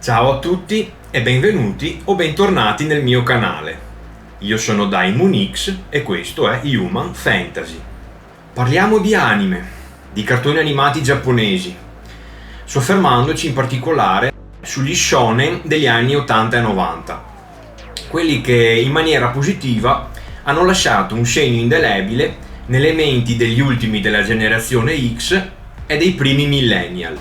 Ciao a tutti e benvenuti o bentornati nel mio canale. Io sono Daimon-X e questo è Human Fantasy. Parliamo di anime, di cartoni animati giapponesi, soffermandoci in particolare sugli shonen degli anni 80 e 90, quelli che in maniera positiva hanno lasciato un segno indelebile nelle menti degli ultimi della generazione X e dei primi millennial.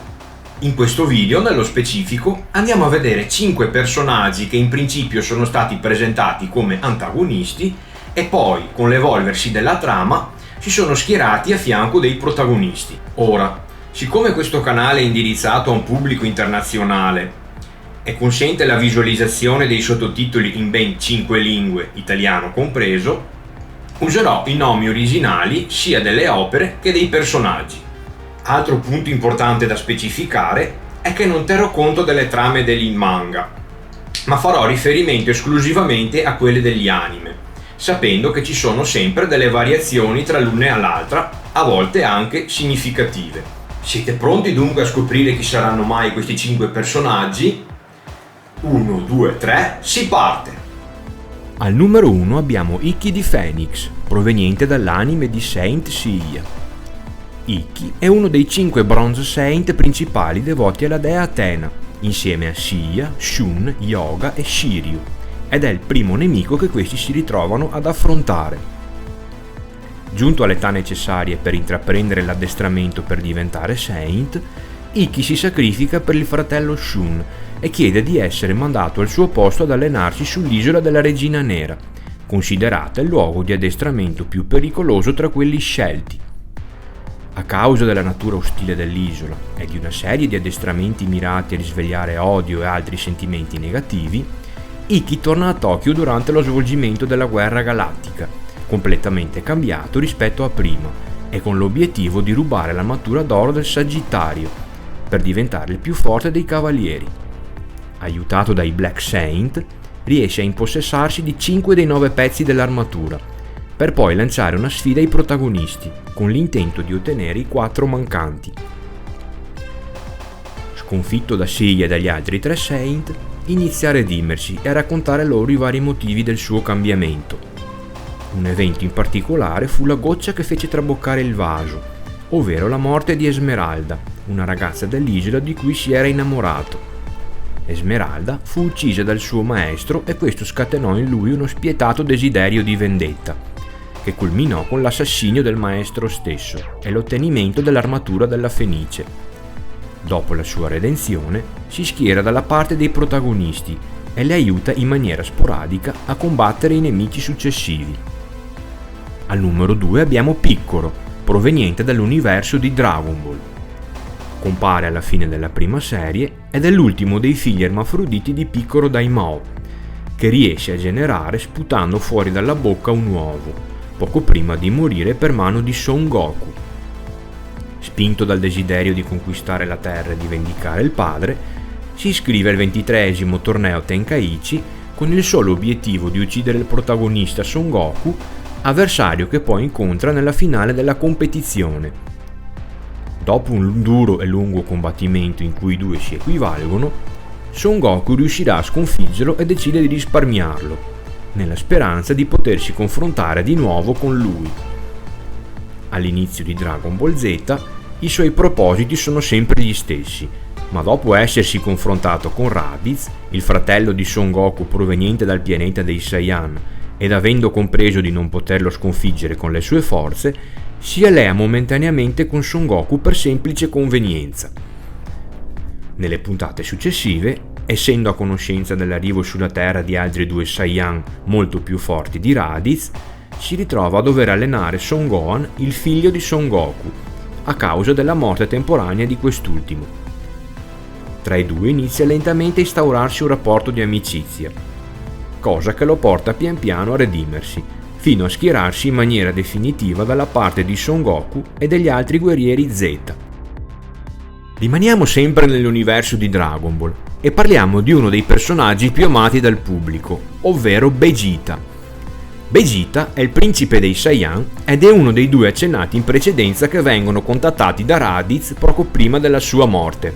In questo video, nello specifico, andiamo a vedere 5 personaggi che in principio sono stati presentati come antagonisti e poi, con l'evolversi della trama, si sono schierati a fianco dei protagonisti. Ora, siccome questo canale è indirizzato a un pubblico internazionale e consente la visualizzazione dei sottotitoli in ben 5 lingue, italiano compreso, userò i nomi originali sia delle opere che dei personaggi. Altro punto importante da specificare è che non terrò conto delle trame degli manga, ma farò riferimento esclusivamente a quelle degli anime, sapendo che ci sono sempre delle variazioni tra l'una e l'altra, a volte anche significative. Siete pronti dunque a scoprire chi saranno mai questi 5 personaggi? 1, 2, 3, si parte! Al numero 1 abbiamo Ikki di Phoenix, proveniente dall'anime di Saint Seiya. Ikki è uno dei 5 Bronze Saint principali devoti alla dea Atena, insieme a Seiya, Shun, Yoga e Shiryu, ed è il primo nemico che questi si ritrovano ad affrontare. Giunto all'età necessaria per intraprendere l'addestramento per diventare Saint, Ikki si sacrifica per il fratello Shun e chiede di essere mandato al suo posto ad allenarsi sull'isola della Regina Nera, considerata il luogo di addestramento più pericoloso tra quelli scelti. A causa della natura ostile dell'isola e di una serie di addestramenti mirati a risvegliare odio e altri sentimenti negativi, Ikki torna a Tokyo durante lo svolgimento della guerra galattica, completamente cambiato rispetto a prima e con l'obiettivo di rubare l'armatura d'oro del Sagittario per diventare il più forte dei cavalieri. Aiutato dai Black Saint, riesce a impossessarsi di 5 dei 9 pezzi dell'armatura, per poi lanciare una sfida ai protagonisti, con l'intento di ottenere i 4 mancanti. Sconfitto da Seiya e dagli altri 3 Saint, inizia a redimersi e a raccontare loro i vari motivi del suo cambiamento. Un evento in particolare fu la goccia che fece traboccare il vaso, ovvero la morte di Esmeralda, una ragazza dell'isola di cui si era innamorato. Esmeralda fu uccisa dal suo maestro e questo scatenò in lui uno spietato desiderio di vendetta, che culminò con l'assassinio del maestro stesso e l'ottenimento dell'armatura della Fenice. Dopo la sua redenzione, si schiera dalla parte dei protagonisti e li aiuta in maniera sporadica a combattere i nemici successivi. Al numero 2 abbiamo Piccolo, proveniente dall'universo di Dragon Ball. Compare alla fine della prima serie ed è l'ultimo dei figli ermafroditi di Piccolo Daimao, che riesce a generare sputando fuori dalla bocca un uovo, poco prima di morire per mano di Son Goku. Spinto dal desiderio di conquistare la Terra e di vendicare il padre, si iscrive al 23esimo torneo Tenkaichi con il solo obiettivo di uccidere il protagonista Son Goku, avversario che poi incontra nella finale della competizione. Dopo un duro e lungo combattimento in cui i due si equivalgono, Son Goku riuscirà a sconfiggerlo e decide di risparmiarlo, nella speranza di potersi confrontare di nuovo con lui. All'inizio di Dragon Ball Z, i suoi propositi sono sempre gli stessi, ma dopo essersi confrontato con Raditz, il fratello di Son Goku proveniente dal pianeta dei Saiyan, ed avendo compreso di non poterlo sconfiggere con le sue forze, si allea momentaneamente con Son Goku per semplice convenienza. Nelle puntate successive, essendo a conoscenza dell'arrivo sulla Terra di altri 2 Saiyan molto più forti di Raditz, si ritrova a dover allenare Son Gohan, il figlio di Son Goku, a causa della morte temporanea di quest'ultimo. Tra i due inizia lentamente a instaurarsi un rapporto di amicizia, cosa che lo porta pian piano a redimersi, fino a schierarsi in maniera definitiva dalla parte di Son Goku e degli altri guerrieri Z. Rimaniamo sempre nell'universo di Dragon Ball e parliamo di uno dei personaggi più amati dal pubblico, ovvero Vegeta. Vegeta è il principe dei Saiyan ed è uno dei 2 accennati in precedenza che vengono contattati da Raditz poco prima della sua morte.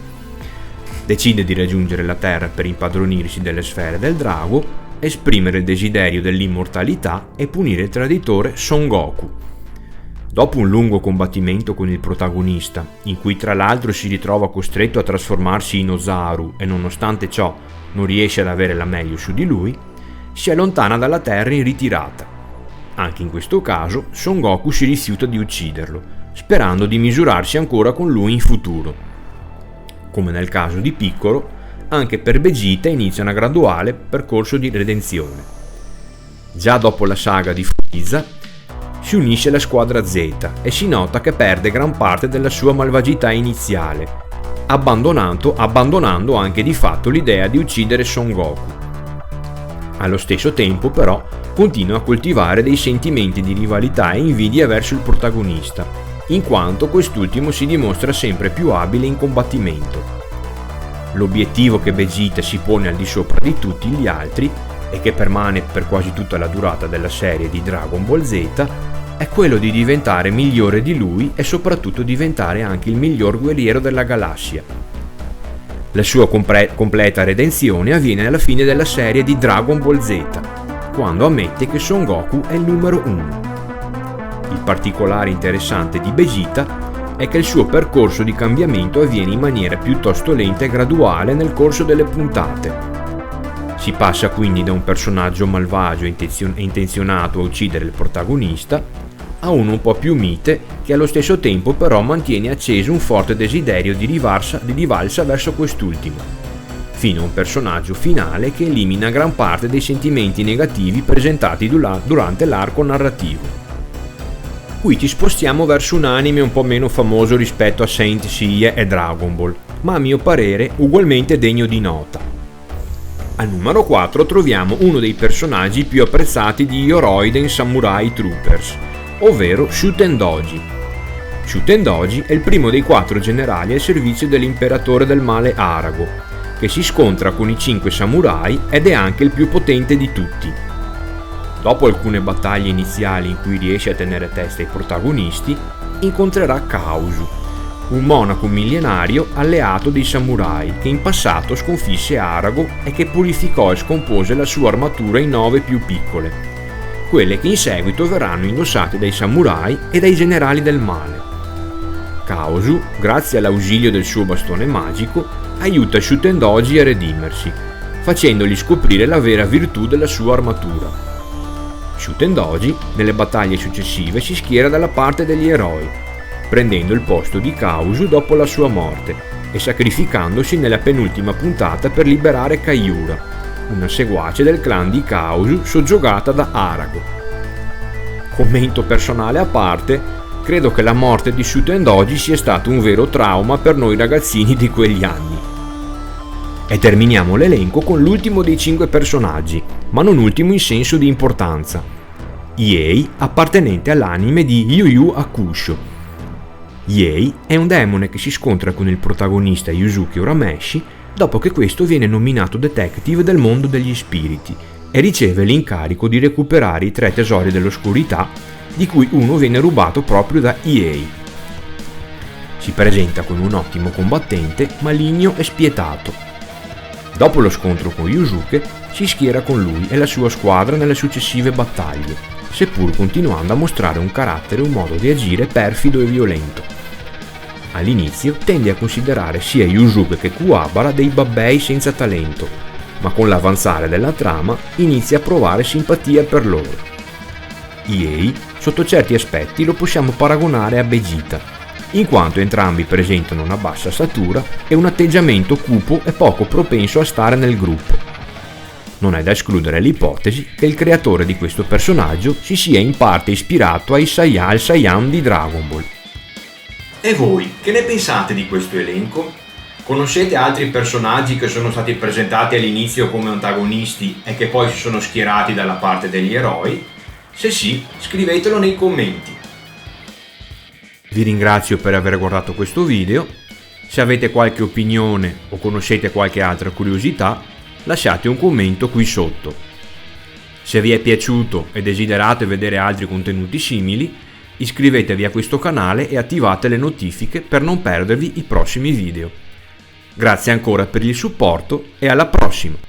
Decide di raggiungere la Terra per impadronirsi delle sfere del drago, esprimere il desiderio dell'immortalità e punire il traditore Son Goku. Dopo un lungo combattimento con il protagonista, in cui tra l'altro si ritrova costretto a trasformarsi in Ozaru e nonostante ciò non riesce ad avere la meglio su di lui, si allontana dalla Terra in ritirata. Anche in questo caso Son Goku si rifiuta di ucciderlo, sperando di misurarsi ancora con lui in futuro. Come nel caso di Piccolo, anche per Vegeta inizia un graduale percorso di redenzione. Già dopo la saga di Frieza si unisce alla squadra Z e si nota che perde gran parte della sua malvagità iniziale, abbandonando anche di fatto l'idea di uccidere Son Goku. Allo stesso tempo però continua a coltivare dei sentimenti di rivalità e invidia verso il protagonista, in quanto quest'ultimo si dimostra sempre più abile in combattimento. L'obiettivo che Vegeta si pone al di sopra di tutti gli altri, e che permane per quasi tutta la durata della serie di Dragon Ball Z, è quello di diventare migliore di lui e soprattutto diventare anche il miglior guerriero della galassia. La sua completa redenzione avviene alla fine della serie di Dragon Ball Z, quando ammette che Son Goku è il numero 1. Il particolare interessante di Vegeta è che il suo percorso di cambiamento avviene in maniera piuttosto lenta e graduale nel corso delle puntate. Si passa quindi da un personaggio malvagio e intenzionato a uccidere il protagonista a uno un po' più mite che allo stesso tempo però mantiene acceso un forte desiderio di rivalsa verso quest'ultimo, fino a un personaggio finale che elimina gran parte dei sentimenti negativi presentati durante l'arco narrativo. Qui ci spostiamo verso un anime un po' meno famoso rispetto a Saint Seiya e Dragon Ball, ma a mio parere ugualmente degno di nota. Al numero 4 troviamo uno dei personaggi più apprezzati di Yoroiden Samurai Troopers, ovvero Shuten Doji. Shuten Doji è il primo dei 4 generali al servizio dell'imperatore del male Arago, che si scontra con i 5 samurai ed è anche il più potente di tutti. Dopo alcune battaglie iniziali in cui riesce a tenere testa ai protagonisti, incontrerà Kaozu, un monaco millenario alleato dei samurai che in passato sconfisse Arago e che purificò e scompose la sua armatura in 9 più piccole, quelle che in seguito verranno indossate dai samurai e dai generali del male. Kaozu, grazie all'ausilio del suo bastone magico, aiuta Shuten Doji a redimersi, facendogli scoprire la vera virtù della sua armatura. Shuten Doji, nelle battaglie successive, si schiera dalla parte degli eroi, prendendo il posto di Kaozu dopo la sua morte e sacrificandosi nella penultima puntata per liberare Kaiyura, una seguace del clan di Kaozu soggiogata da Arago. Commento personale a parte, credo che la morte di Shuten Doji sia stato un vero trauma per noi ragazzini di quegli anni. E terminiamo l'elenco con l'ultimo dei 5 personaggi, ma non ultimo in senso di importanza, Iei, appartenente all'anime di Yu Yu Hakusho. Iei è un demone che si scontra con il protagonista Yuzuki Urameshi dopo che questo viene nominato detective del mondo degli spiriti e riceve l'incarico di recuperare i 3 tesori dell'oscurità, di cui uno viene rubato proprio da Iei. Si presenta come un ottimo combattente, maligno e spietato. Dopo lo scontro con Yusuke, si schiera con lui e la sua squadra nelle successive battaglie, seppur continuando a mostrare un carattere e un modo di agire perfido e violento. All'inizio tende a considerare sia Yusuke che Kuwabara dei babbei senza talento, ma con l'avanzare della trama inizia a provare simpatia per loro. Iei, sotto certi aspetti, lo possiamo paragonare a Vegeta, in quanto entrambi presentano una bassa statura e un atteggiamento cupo e poco propenso a stare nel gruppo. Non è da escludere l'ipotesi che il creatore di questo personaggio si sia in parte ispirato al Saiyan di Dragon Ball. E voi, che ne pensate di questo elenco? Conoscete altri personaggi che sono stati presentati all'inizio come antagonisti e che poi si sono schierati dalla parte degli eroi? Se sì, scrivetelo nei commenti. Vi ringrazio per aver guardato questo video. Se avete qualche opinione o conoscete qualche altra curiosità, lasciate un commento qui sotto. Se vi è piaciuto e desiderate vedere altri contenuti simili, iscrivetevi a questo canale e attivate le notifiche per non perdervi i prossimi video. Grazie ancora per il supporto e alla prossima!